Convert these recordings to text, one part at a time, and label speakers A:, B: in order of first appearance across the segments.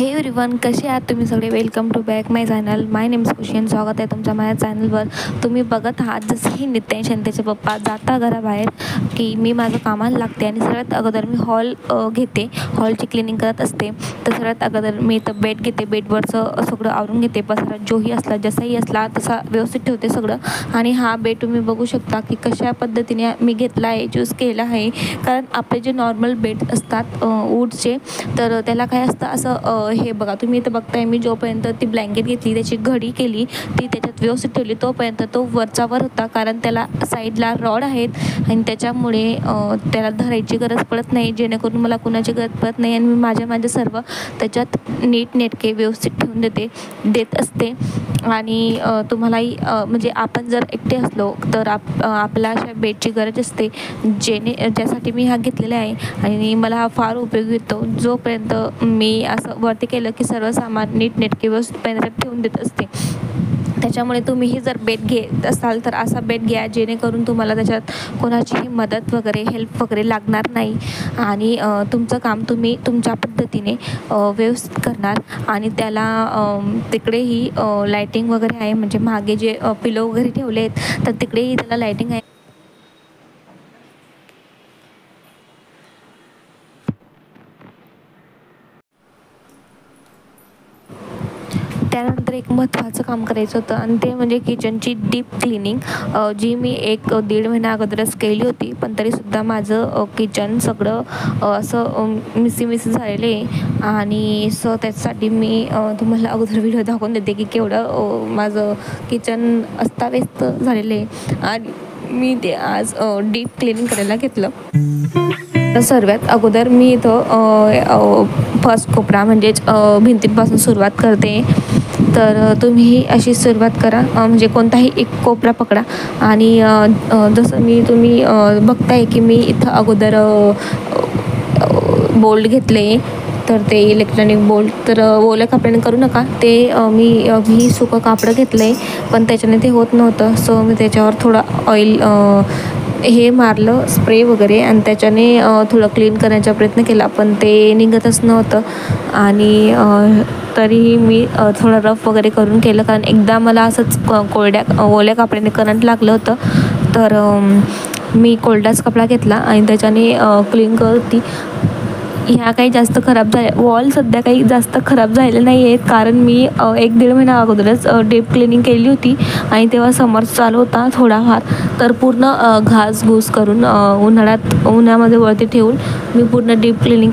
A: हे एव्हरीवन, कसे आहात तुम्ही सगळे. Welcome to back my channel. My name is Khushi आणि स्वागत आहे तुमच्या माझ्या चॅनलवर. तुम्ही बघत आहात जसे की नितेश आणि त्याचे पप्पा जाता घराबाहेर की मी माझं कामाला लागते आणि सगळ्यात अगोदर मी हॉल घेते, हॉलची क्लिनिंग करत असते. तर सगळ्यात अगोदर मी तर बेड घेते, बेडवरचं सगळं आवरून घेते, पसारा जोही असला जसाही असला तसा व्यवस्थित ठेवते सगळं. आणि हा बेड तुम्ही बघू शकता की कशा पद्धतीने मी घेतला आहे, चूज केला आहे. कारण आपले जे नॉर्मल बेड असतात वूडचे, तर त्याला काय असतं असं हे बघा तुम्ही इथं बघताय, मी जोपर्यंत ती ब्लँकेट घेतली, त्याची घडी केली, ती त्याच्यात व्यवस्थित ठेवली, तोपर्यंत तो वरच्यावर होता. कारण त्याला साईडला रॉड आहेत आणि त्याच्यामुळे त्याला धरायची गरज पडत नाही, जेणेकरून मला कुणाची गरज पडत नाही. आणि मी माझे सर्व त्याच्यात नीटनेटके व्यवस्थित ठेवून देत असते. आणि तुम्हालाही म्हणजे आपण जर एकटे असलो तर आपल्या अशा बेडची गरज असते, ज्यासाठी मी हा घेतलेला आहे. आणि मला हा फार उपयोगी येतो. जोपर्यंत मी असं वरती केलं की सर्व सामान नीटनेटके व्यवस्थित पाण्यात ठेवून देत असते. त्याच्यामुळे तुम्हीही जर बेड घेत असाल तर असा बेड घ्या, जेणेकरून तुम्हाला त्याच्यात कोणाचीही मदत वगैरे हेल्प वगैरे लागणार नाही. आणि तुमचं काम तुम्ही तुमच्या पद्धतीने व्यवस्थित करणार. आणि त्याला तिकडेही लायटिंग वगैरे आहे, म्हणजे मागे जे पिलो वगैरे ठेवले आहेत तर तिकडेही त्याला लायटिंग आहे. त्यानंतर एक महत्त्वाचं काम करायचं होतं आणि ते म्हणजे किचनची डीप क्लिनिंग, जी मी 1-1.5 महिना अगोदरच केली होती. पण तरीसुद्धा माझं किचन सगळं असं मिसी झालेलं आहे. आणि त्याच्यासाठी मी तुम्हाला अगोदर व्हिडिओ दाखवून देते की केवढं माझं किचन अस्ताव्यस्त झालेलं आहे. आणि मी ते आज डीप क्लिनिंग करायला घेतलं. तर सर्वात अगोदर मी इथं फर्स्ट कोपरा म्हणजेच भिंतींपासून सुरुवात करते. तर तुम्हीही अशी सुरुवात करा, म्हणजे कोणताही एक कोपरा पकडा. आणि जसं तुम्ही बघताय की मी इथं अगोदर बोल्ट घेतले, तर ते इलेक्ट्रॉनिक बोल्ट. तर ओल्या कपड्याने करू नका ते. मी सुकं कापडं घेतलं आहे, पण त्याच्याने ते होत नव्हतं. सो मी त्याच्यावर थोडं ऑइल हे मारलं, स्प्रे वगैरे, आणि त्याच्याने थोडं क्लीन करण्याचा प्रयत्न केला, पण ते निघतच नव्हतं. आणि तरीही मी थोडं रफ वगैरे करून केलं, कारण एकदा मला असंच ओल्या कपड्याने करंट लागलं होतं. तर मी कोरडाच कपडा घेतला आणि त्याच्याने क्लीन करत होती. ह्या काही जास्त खराब झाल्या, वॉल सध्या काही जास्त खराब झाले नाही आहेत, कारण मी 1-1.5 महिना अगोदरच डीप क्लिनिंग केली होती. आणि तेव्हा समर चालू होता थोडाफार, तर पूर्ण घासघूस करून उन्हामध्ये वरती ठेवून मी पूर्ण डीप क्लिनिंग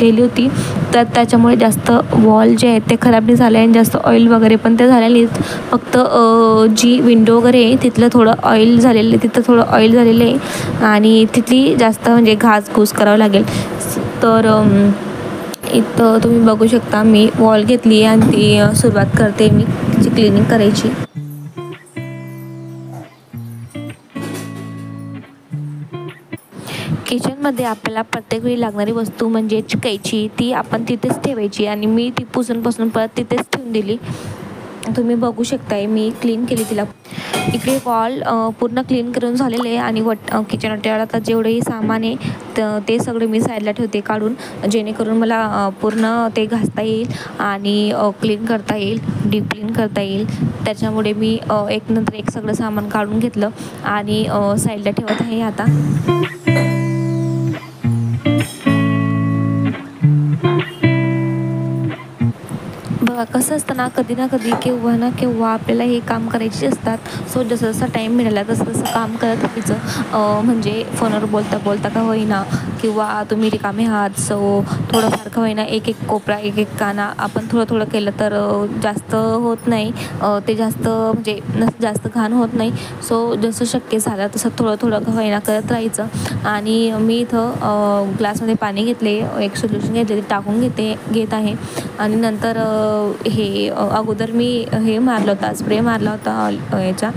A: केली होती. तर त्याच्यामुळे जास्त वॉल जे आहेत ते खराब नाही झाले आणि जास्त ऑइल वगैरे पण ते झाले नाहीत. फक्त जी विंडो वगैरे आहे तिथलं थोडं ऑइल झालेलं आहे, तिथं थोडं ऑइल झालेलं आहे आणि तिथली जास्त म्हणजे घासघूस करावं लागेल. तर इथं तुम्ही बघू शकता मी वॉल घेतली आणि ती सुरुवात करते मी तिची क्लिनिंग करायची. किचनमध्ये आपल्याला प्रत्येक वेळी लागणारी वस्तू म्हणजे कैची, ती आपण तिथेच ठेवायची. आणि मी ती पुसून परत तिथेच ठेवून दिली. तुम्ही बघू शकताय मी क्लीन केली तिला. इकडे वॉल पूर्ण क्लीन करून झालेले आहे. आणि किचन वाट्यावर जेवढंही सामान आहे ते सगळे मी साईडला ठेवते काढून, जेणेकरून मला पूर्ण ते घासता येईल आणि क्लीन करता येईल, डीप क्लीन करता येईल. त्याच्यामुळे मी एक नंतर एक सगळं सामान काढून घेतलं आणि साईडला ठेवत आहे आता. बघा कसं असतं ना, कधी ना कधी केव्हा आपल्याला हे काम करायचे असतात. सो जसं टाईम मिळाला तसं काम करत राहायचं. म्हणजे फोनवर बोलता का होईना, किंवा तुम्ही रिकामे आहात सो थोडंफार का होईना एक कोपरा एक काना आपण थोडं केलं तर जास्त होत नाही, ते जास्त म्हणजे जास्त घाण होत नाही. सो जसं शक्य झालं तसं थोडं का होईना करत राहायचं. आणि मी इथं ग्लासमध्ये पाणी घेतले, एक सोल्युशन घेतले, ते टाकून घेत आहे. आणि नंतर हे अगोदर मी हे मारलं होता, स्प्रे मारला होता याचा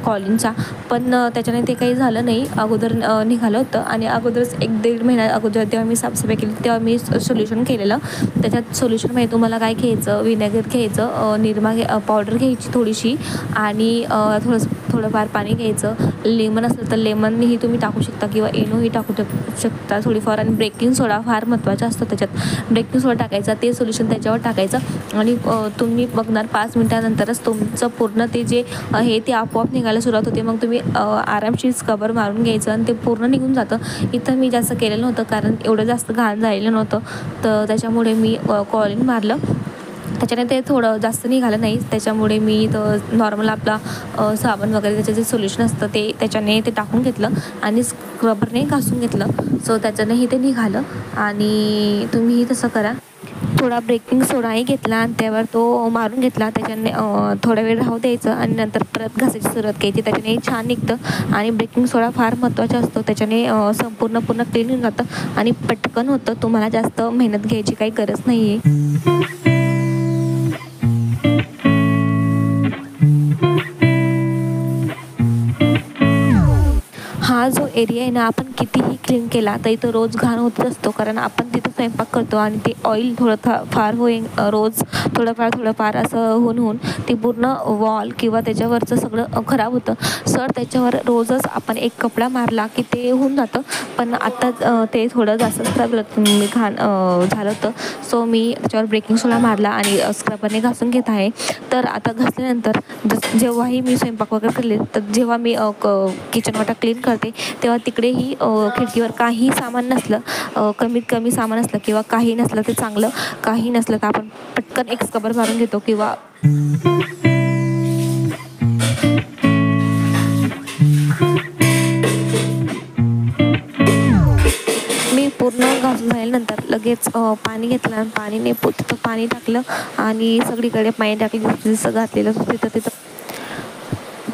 A: कॉलिनचा, पण त्याच्याने ते काही झालं नाही. अगोदर निघालं होतं. आणि अगोदरच 1-1.5 महिना अगोदर तेव्हा मी साफसफाई केली, तेव्हा मी सोल्युशन केलेलं. त्याच्यात सोल्युशनमध्ये तुम्हाला काय घ्यायचं, विनेगर घ्यायचं, निरमा पावडर घ्यायची थोडीशी, आणि थोडं थोडंफार पाणी घ्यायचं. लेमन असलं तर लेमनही तुम्ही टाकू शकता किंवा इनोही टाकू शकता थोडीफार. आणि बेकिंग सोडा फार महत्त्वाचा असतो त्याच्यात. बेकिंग सोडा टाकायचा, ते सोल्युशन त्याच्यावर टाकायचं आणि तुम्ही बघणार 5 मिनिटानंतरच तुमचं पूर्ण ते जे हे ते आपोआप निघायला सुरुवात होते. मग तुम्ही आरामशीर स्क्रबर मारून घ्यायचं आणि ते पूर्ण निघून जातं. इथं मी जास्त केलेलं नव्हतं कारण एवढं जास्त घाण झालेलं नव्हतं, तर त्याच्यामुळे मी कॉलिन मारलं. त्याच्याने ते थोडं जास्त निघालं नाही, त्याच्यामुळे मी नॉर्मल आपला साबण वगैरे त्याचं जे सोल्युशन असतं ते त्याच्याने ते टाकून घेतलं आणि स्क्रबरने घासून घेतलं. सो त्याच्यानेही ते निघालं आणि तुम्हीही तसं करा. थोडा बेकिंग सोडाही घेतला आणि त्यावर तो मारून घेतला. त्याच्याने थोडा वेळ राहू द्यायचं आणि नंतर परत घासायची सुरुवात करायची. त्याच्याने छान निघतं आणि बेकिंग सोडा फार महत्त्वाचा असतो. त्याच्याने पूर्ण क्लीन होऊन जातं आणि पटकन होतं. तुम्हाला जास्त मेहनत घ्यायची काही गरज नाही आहे. हा जो एरिया आहे ना, आपण कितीही क्लीन केला तरी तो रोज घाण होतच असतो. कारण आपण तिथं स्वयंपाक करतो आणि ते ऑइल फार रोज थोडंफार असं होऊन ते पूर्ण वॉल किंवा त्याच्यावरचं सगळं खराब होतं. त्याच्यावर रोजच आपण एक कपडा मारला की ते होऊन जातं. पण आता ते थोडं जास्तच घाण झालं होतं. सो मी त्याच्यावर बेकिंग सोडा मारला आणि स्क्रबरने घासून घेत आहे. तर आता घासल्यानंतर जेव्हाही मी स्वयंपाक वगैरे केले, तर जेव्हा मी किचन वाटा क्लीन करते तेव्हा तिकडेही खिडकीवर काही सामान नसलं, कमीत कमी सामान असलं किंवा काही नसलं ते चांगलं, काही नसलं तर आपण पटकन एक स्क्रबर मारून घेतो. किंवा मी पूर्ण घासून झाल्यानंतर लगेच पाणी घेतलं आणि पाणीने तिथं पाणी टाकलं आणि सगळीकडे पाणी टाकलं. जसं घातलेलं होतं तिथं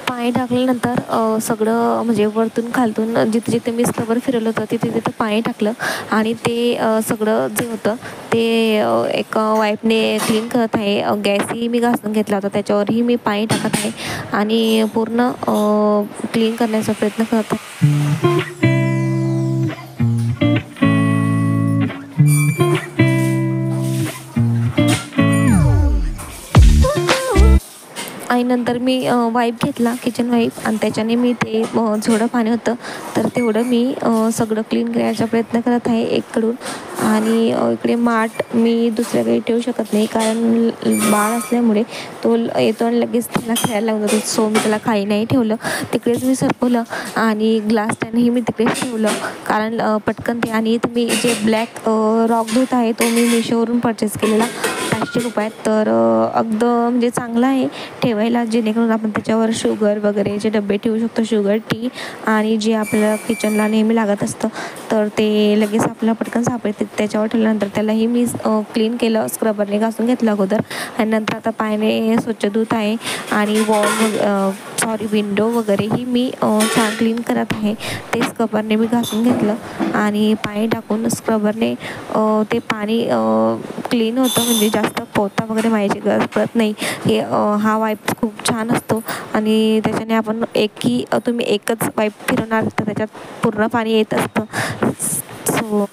A: पाणी टाकल्यानंतर सगळं म्हणजे वरतून खालतून जिथे मी स्क्रबर फिरवलं होतं तिथे पाणी टाकलं आणि ते सगळं जे होतं ते एक वाईपने क्लीन करत आहे. गॅसही मी घासून घेतला होता, त्याच्यावरही मी पाणी टाकत आहे आणि पूर्ण क्लीन करण्याचा प्रयत्न करत आहे. आणि नंतर मी वाईप घेतला, किचन वाईप, आणि त्याच्याने मी ते जेवढं पाणी होतं तर तेवढं मी सगळं क्लीन करायचा प्रयत्न करत आहे एककडून. आणि इकडे माठ मी दुसऱ्याकडे ठेवू शकत नाही कारण बाळ असल्यामुळे तो येतो आणि लगेच त्याला खेळायला लागून जातो. सो मी त्याला खाली नाही ठेवलं, तिकडेच मी सरकवलं आणि ग्लास स्टँडही मी तिकडेच ठेवलं कारण पटकन ते. आणि मी जे ब्लॅक रॉक धूत आहे तो मी मिशोवरून परचेस केलेला 500 रुपयात. तर म्हणजे चांगला आहे ठेवायला, जेणेकरून आपण त्याच्यावर शुगर वगैरे जे डबे ठेवू शकतो, शुगर, टी आणि जे आपल्याला किचनला नेहमी लागत असतं तर ते लगेच आपल्याला पटकन सापडते. त्याच्यावर ठेवल्यानंतर त्यालाही मी क्लीन केलं, स्क्रबरने घासून घेतलं अगोदर आणि नंतर आता पाण्याने स्वच्छ धुत आहे आणि विंडो वगैरेही मी छान क्लीन करत आहे. ते स्क्रबरने मी घासून घेतलं आणि पाणी टाकून स्क्रबरने ते पाणी क्लीन होतं. म्हणजे जास्त पोता वगैरे मारायची गरज पडत नाही. हा वाईप खूप छान असतो आणि त्याच्याने आपण तुम्ही एकच वाईप फिरवणार तर त्याच्यात पूर्ण पाणी येत असतं. सो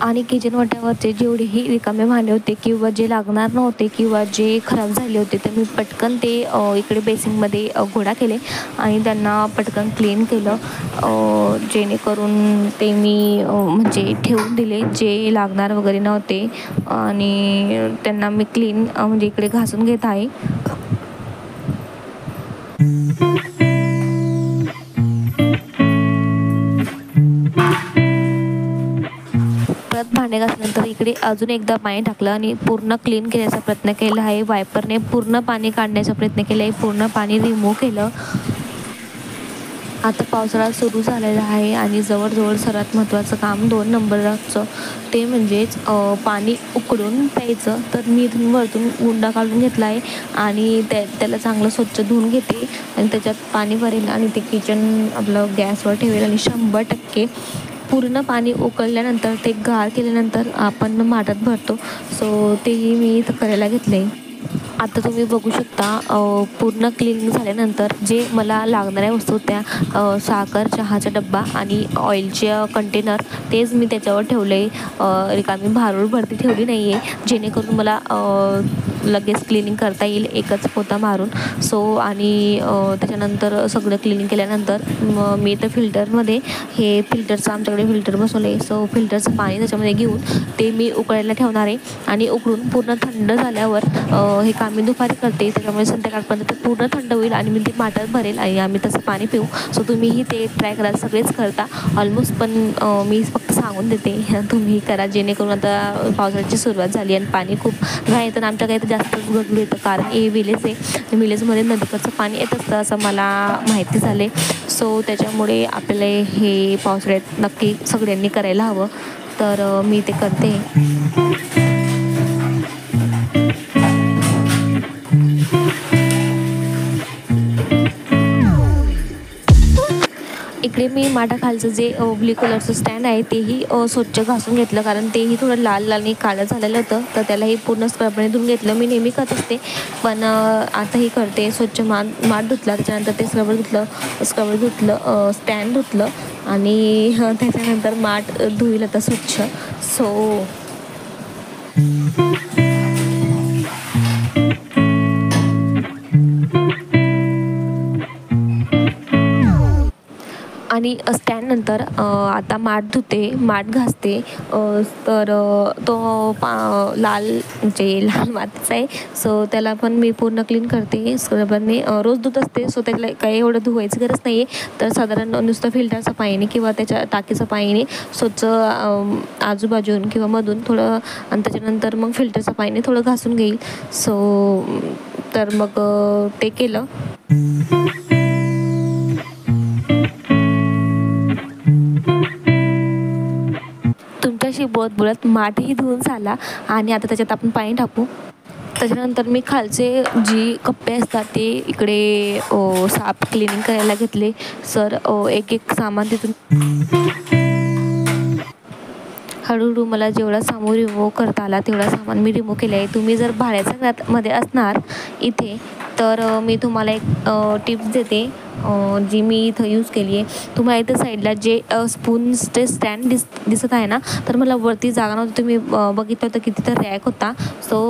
A: आणि किचन वाट्यावरचे जेवढेही रिकामे भांडे होते किंवा जे लागणार नव्हते किंवा जे खराब झाले होते तर मी पटकन ते इकडे बेसिंगमध्ये घोडा केले आणि त्यांना पटकन क्लीन केलं, जेणेकरून ते मी म्हणजे ठेवून दिले जे लागणार वगैरे नव्हते आणि त्यांना मी क्लीन म्हणजे इकडे घासून घेत आहे. परत भांडे घासल्यानंतर इकडे अजून एकदा पाणी टाकलं आणि पूर्ण क्लीन करण्याचा प्रयत्न केला आहे. वायपरने पूर्ण पाणी काढण्याचा प्रयत्न केला आहे, पूर्ण पाणी रिमूव्ह केलं. आता पावसाळा सुरू झालेला आहे आणि जवळजवळ सर्वात महत्त्वाचं काम 2 नंबरचं ते म्हणजेच पाणी उकळून प्यायचं. तर मी इथून वरतून गुंडा काढून घेतला आहे आणि त्याला चांगलं स्वच्छ धुवून घेते आणि त्याच्यात पाणी भरेल आणि ते किचन आपलं गॅसवर ठेवेल आणि 100% पूर्ण पाणी उकळल्यानंतर ते गार केल्यानंतर आपण माठात भरतो. सो तेही मी इथं करायला घेतले. आता तुम्ही बघू शकता पूर्ण क्लीनिंग झाल्यानंतर जे मला लागणाऱ्या वस्तू होत्या, साखर, चहाचा डब्बा आणि ऑइलचे कंटेनर, तेच मी त्याच्यावर ठेवले. रिकामी भारूड भरती ठेवली नाही आहे, जेणेकरून मला लगेच क्लिनिंग करता येईल एकच पोता मारून. सो आणि त्याच्यानंतर सगळं क्लिनिंग केल्यानंतर मी तर फिल्टरमध्ये, हे फिल्टरचं आमच्याकडे फिल्टर बसवलं आहे. सो फिल्टरचं पाणी त्याच्यामध्ये घेऊन ते मी उकळायला ठेवणार आहे आणि उकळून पूर्ण थंड झाल्यावर हे काम मी दुपारी करते. त्याच्यामुळे संध्याकाळपर्यंत ते पूर्ण थंड होईल आणि मी ते माठात भरेल आणि आम्ही तसं पाणी पिऊ. सो तुम्हीही ते ट्राय करा, सगळेच करता ऑलमोस्ट. पण मी फक्त सांगून देते, तुम्ही करा, जेणेकरून आता पावसाळ्याची सुरुवात झाली आणि पाणी खूप घाय येतं. आमच्याकडे तर जास्तच गडबड येतं, कारण हे विलेज आहे. विलेजमध्ये नदीकडचं पाणी येत असतं असं मला माहिती झाले. सो त्याच्यामुळे आपल्याला हे पावसाळ्यात नक्की सगळ्यांनी करायला हवं. तर मी ते करते. इकडे मी माठाखालचं जे ब्ल्यू कलरचं स्टँड आहे तेही स्वच्छ घासून घेतलं, कारण तेही थोडं लाल लाल आणि काळं झालेलं होतं. तर त्यालाही पूर्ण स्क्रबने धुवून घेतलं. मी नेहमी करत असते, पण आताही करते. स्वच्छ माठ धुतला, त्याच्यानंतर ते स्क्रबर धुतलं, स्टँड धुतलं आणि त्याच्यानंतर माठ धुईल आता स्वच्छ. सो आणि स्टँडनंतर आता माठ धुते, माठ घासते. तर तो लाल मातीचा आहे. सो त्याला पण मी पूर्ण क्लीन करते स्क्रबरने, रोज धुत असते. सो त्याला काही एवढं धुवायची गरज नाही आहे. तर साधारण नुसतं फिल्टरचं पाणी किंवा त्याच्या टाकीचं पाणी स्वच्छ आजूबाजून किंवा मधून थोडं, आणि त्याच्यानंतर मग फिल्टरचं पाणी थोडं घासून घेईल. सो तर मग ते केलं. तुमच्याशी बोलत बोलत माठही धुवून झाला आणि आता त्याच्यात आपण पाणी टाकू. त्याच्यानंतर मी खालचे जी कप्पे असतात ते इकडे साफ क्लिनिंग करायला घेतले. सर एक एक सामान तिथून हळूहळू मला जेवढा सामान रिमूव्ह करता आला तेवढा सामान मी रिमूव्ह केलं आहे. तुम्ही जर भाड्याच्या घरामध्ये असणार इथे, तर मी तुम्हाला एक टिप्स देते जी मी इथं यूज केली आहे. तुम्हाला इथं साईडला जे स्पूनचे स्टँड दिसत आहे ना, तर मला वरती जागा नव्हती. तुम्ही बघितलं होतं की तिथं रॅक होता. सो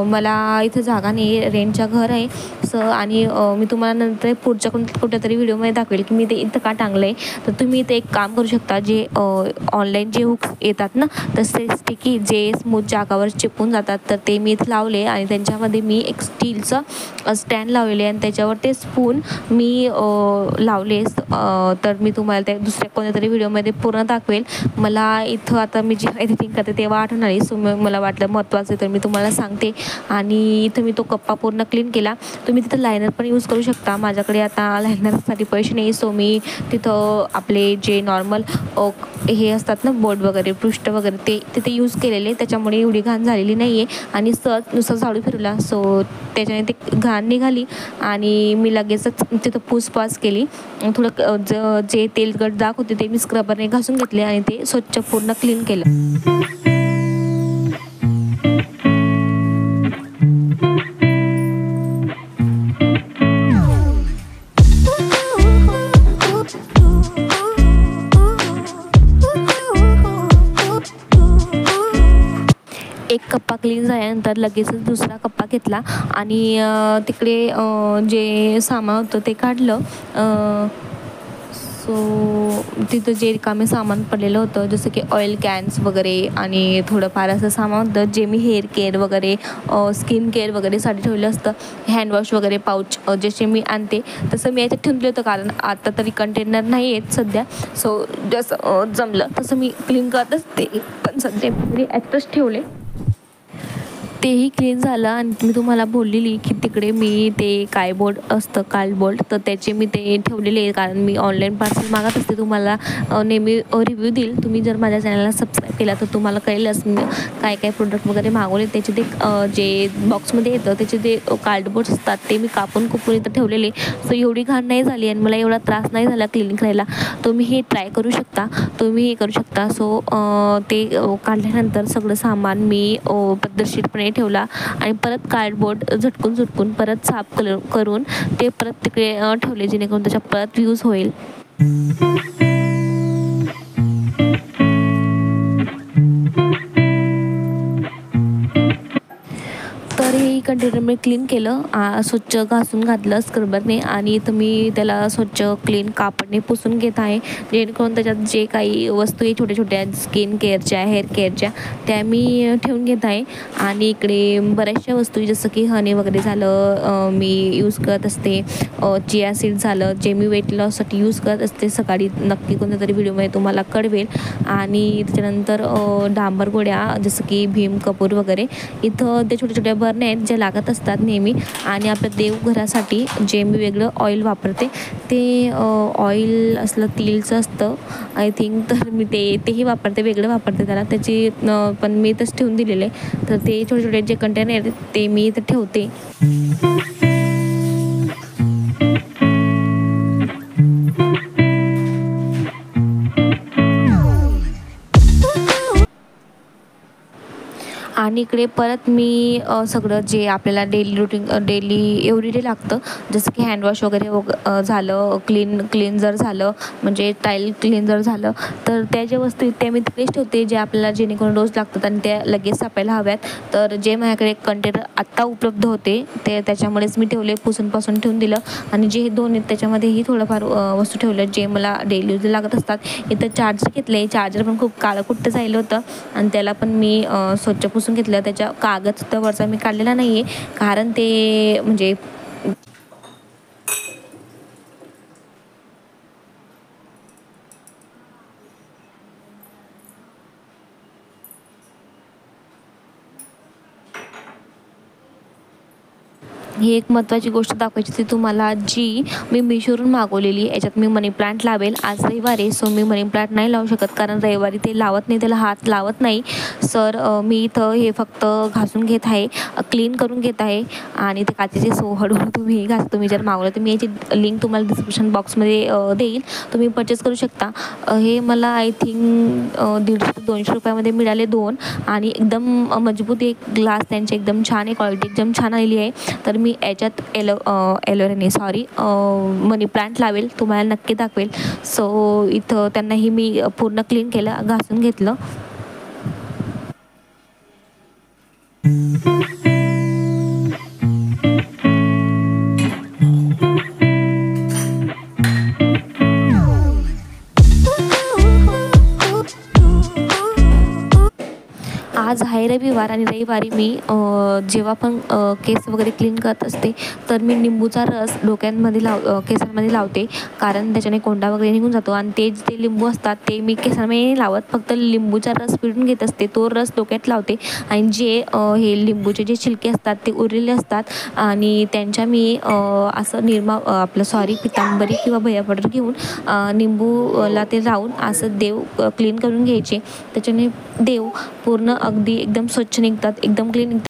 A: मला इथं जागा नाही, रेंटच्या घर आहे. आणि मी तुम्हाला नंतर पुढच्या कुठल्यातरी व्हिडिओमध्ये दाखवेल की मी ते इथं का टांगलं आहे. तर तुम्ही इथे एक काम करू शकता, जे ऑनलाईन जे हुक्स येतात ना, तसे स्टिकी जे स्मूथ जागावर चिपकून जातात, तर ते मी इथं लावले आणि त्यांच्यामध्ये मी एक स्टीलचं स्टँड लावलेले आणि त्याच्यावर ते स्पून मी लावले. तर मी तुम्हाला ते दुसऱ्या कोणत्यातरी व्हिडिओमध्ये पूर्ण दाखवेल. मला इथं आता मी जेव्हा एडिटिंग करते तेव्हा आठवण आली. सो मला वाटलं महत्त्वाचं आहे तर मी तुम्हाला सांगते. आणि इथं मी तो कप्पा पूर्ण क्लीन केला. तुम्ही तिथं लायनर पण यूज करू शकता. माझ्याकडे आता लायनरसाठी पैसे नाही, सो मी तिथं आपले जे नॉर्मल हे असतात ना, बोर्ड वगैरे, पृष्ठ वगैरे, ते तिथे यूज केलेले. त्याच्यामुळे एवढी घाण झालेली नाही आहे. आणि नुसतं झाडू फिरला, सो त्याच्याने ते घाण निघाली आणि मी लगेचच तिथं पूसपास केली. थोडं जे तेलकट डाग होते ते मी स्क्रबरने घासून घेतले आणि ते स्वच्छ पूर्ण क्लीन केलं. एक कप्पा क्लीन झाल्यानंतर लगेचच दुसरा कप्पा घेतला आणि तिकडे जे सामान होतं ते काढलं. सो तिथं जे रिकामे सामान पडलेलं होतं, जसं की ऑइल कॅन्स वगैरे आणि थोडंफार असं सामान होतं जे मी हेअर केअर वगैरे, स्किन केअर वगैरेसाठी ठेवलं असतं. हँडवॉश वगैरे पाऊच जसे मी आणते तसं मी याच्यात ठेवून दिलं होतं, कारण आता तरी कंटेनर नाही आहेत सध्या. सो जसं जमलं तसं मी क्लीन करत असते, पण सध्या मी याच्यातच ठेवले. तेही क्लीन झालं आणि मी तुम्हाला बोललेली की तिकडे मी ते कार्डबोर्ड असतं कार्डबोर्ड तर त्याचे मी ते ठेवलेले आहे, कारण मी ऑनलाईन पार्सल मागत असते. तुम्हाला नेहमी रिव्ह्यू देईल. तुम्ही जर माझ्या चॅनलला सबस्क्राईब केला तर तुम्हाला कळेलच मी काय काय प्रोडक्ट वगैरे मागवले. त्याचे ते जे बॉक्समध्ये येतं त्याचे ते कार्डबोर्ड्स असतात ते मी कापून कुपून इथं ठेवलेले. सो एवढी घाण नाही झाली आणि मला एवढा त्रास नाही झाला क्लीन करायला. तुम्ही हे ट्राय करू शकता, तुम्ही हे करू शकता. सो ते काढल्यानंतर सगळं सामान मी पद्धतशीरपणे ठेवला आणि परत कार्डबोर्ड झटकून परत साफ करून ते परत तिकडे ठेवले, जेणेकरून त्याचा परत यूज होईल. तर हे कंटेनर मी क्लीन केलं, स्वच्छ घासून घातलं स्क्रबरने आणि इथं मी त्याला स्वच्छ क्लीन कापडने पुसून घेत आहे, जेणेकरून त्याच्यात जे काही वस्तू आहे छोट्या छोट्या स्किन केअरच्या हेअर केअरच्या त्या मी ठेवून घेत आहे. आणि इकडे बऱ्याचशा वस्तू जसं की हनी वगैरे झालं मी यूज करत असते. चिया सीड झालं जे मी वेट लॉससाठी यूज करत असते. सकाळी नक्की कोणत्या तरी व्हिडिओमध्ये तुम्हाला कळवेल. आणि त्याच्यानंतर डांबर गोळ्या जसं की भीम कपूर वगैरे इथं ते छोट्या छोट्या बरण्या आहेत ज्या लागत असतात नेहमी. आणि आपल्या देवघरासाठी जे मी वेगळं ऑइल वापरते ते ऑइल असलं तेलचं असतं आय थिंक, तर मी तेही वापरते, वेगळं वापरते त्याला. त्याची पण मी इथंच ठेवून दिलेले. तर ते छोटे छोटे जे कंटेनर आहेत ते मी इथं ठेवते. आणि इकडे परत मी सगळं जे आपल्याला डेली रुटीन डेली एव्हरीडे लागतं जसं की हँडवॉश वगैरे झालं, क्लीन्झर झालं म्हणजे टाईल क्लीन्झर झालं, तर त्या ज्या वस्तू आहेत त्या मी तिकडेच ठेवते जे आपल्याला जेणेकरून रोज लागतात आणि त्या लगेच सापायला हव्यात. तर जे माझ्याकडे कंटेनर आत्ता उपलब्ध होते ते त्याच्यामुळेच मी ठेवले, पुसून ठेवून दिलं. आणि जे हे 2 आहेत त्याच्यामध्येही थोडंफार वस्तू ठेवल्या जे मला डेली यूजला लागत असतात. इथं चार्जर घेतले, चार्जर पण खूप काळं कुठं झालं होतं आणि त्याला पण मी स्वच्छ पुसून घेतलं. त्याच्या कागद वरचा मी काढलेला नाही आहे, कारण ते म्हणजे ही एक महत्त्वाची गोष्ट दाखवायची ती तुम्हाला जी मी मिशोवरून मागवलेली. याच्यात मी मनी प्लांट लावेल. आज रविवार आहे, सो मी मनी प्लांट नाही लावू शकत कारण रविवारी ते लावत नाही, त्याला हात लावत नाही. सर मी इथं हे फक्त घासून घेत आहे, क्लीन करून घेत आहे. आणि ते काचेचे सो हळूहळू तुम्ही तुम्ही जर मागवलं तर मी याची लिंक तुम्हाला डिस्क्रिप्शन बॉक्समध्ये देईल, तुम्ही परचेस करू शकता. हे मला आय थिंक 150 ते 200 रुपयामध्ये मिळाले 2. आणि एकदम मजबूत एक ग्लास त्यांचे एकदम छान आहे, क्वालिटी एकदम छान आलेली आहे. तर मी याच्यात एलोवेराने मनी प्लांट लावेल, तुम्हाला नक्की दाखवेल. सो इथं त्यांनाही मी पूर्ण क्लीन केलं, घासून घेतलं. आज आहे रविवार आणि रविवारी मी जेव्हा पण केस वगैरे क्लीन करत असते तर मी लिंबूचा रस डोक्यांमध्ये केसांमध्ये लावते, कारण त्याच्याने कोंडा वगैरे निघून जातो. आणि ते लिंबू असतात ते मी केसांमध्ये नाही लावत, फक्त लिंबूचा रस पिळून घेत असते, तो रस डोक्यात लावते. आणि जे हे लिंबूचे जे छिलके असतात ते उरलेले असतात आणि त्यांच्या मी असं पितांबरी किंवा भैया पावडर घेऊन लिंबूला ते लावून असं देव क्लीन करून घ्यायचे. त्याच्याने देव पूर्ण अगदी एकदम स्वच्छ निघतात, एकदम क्लीन निघतात.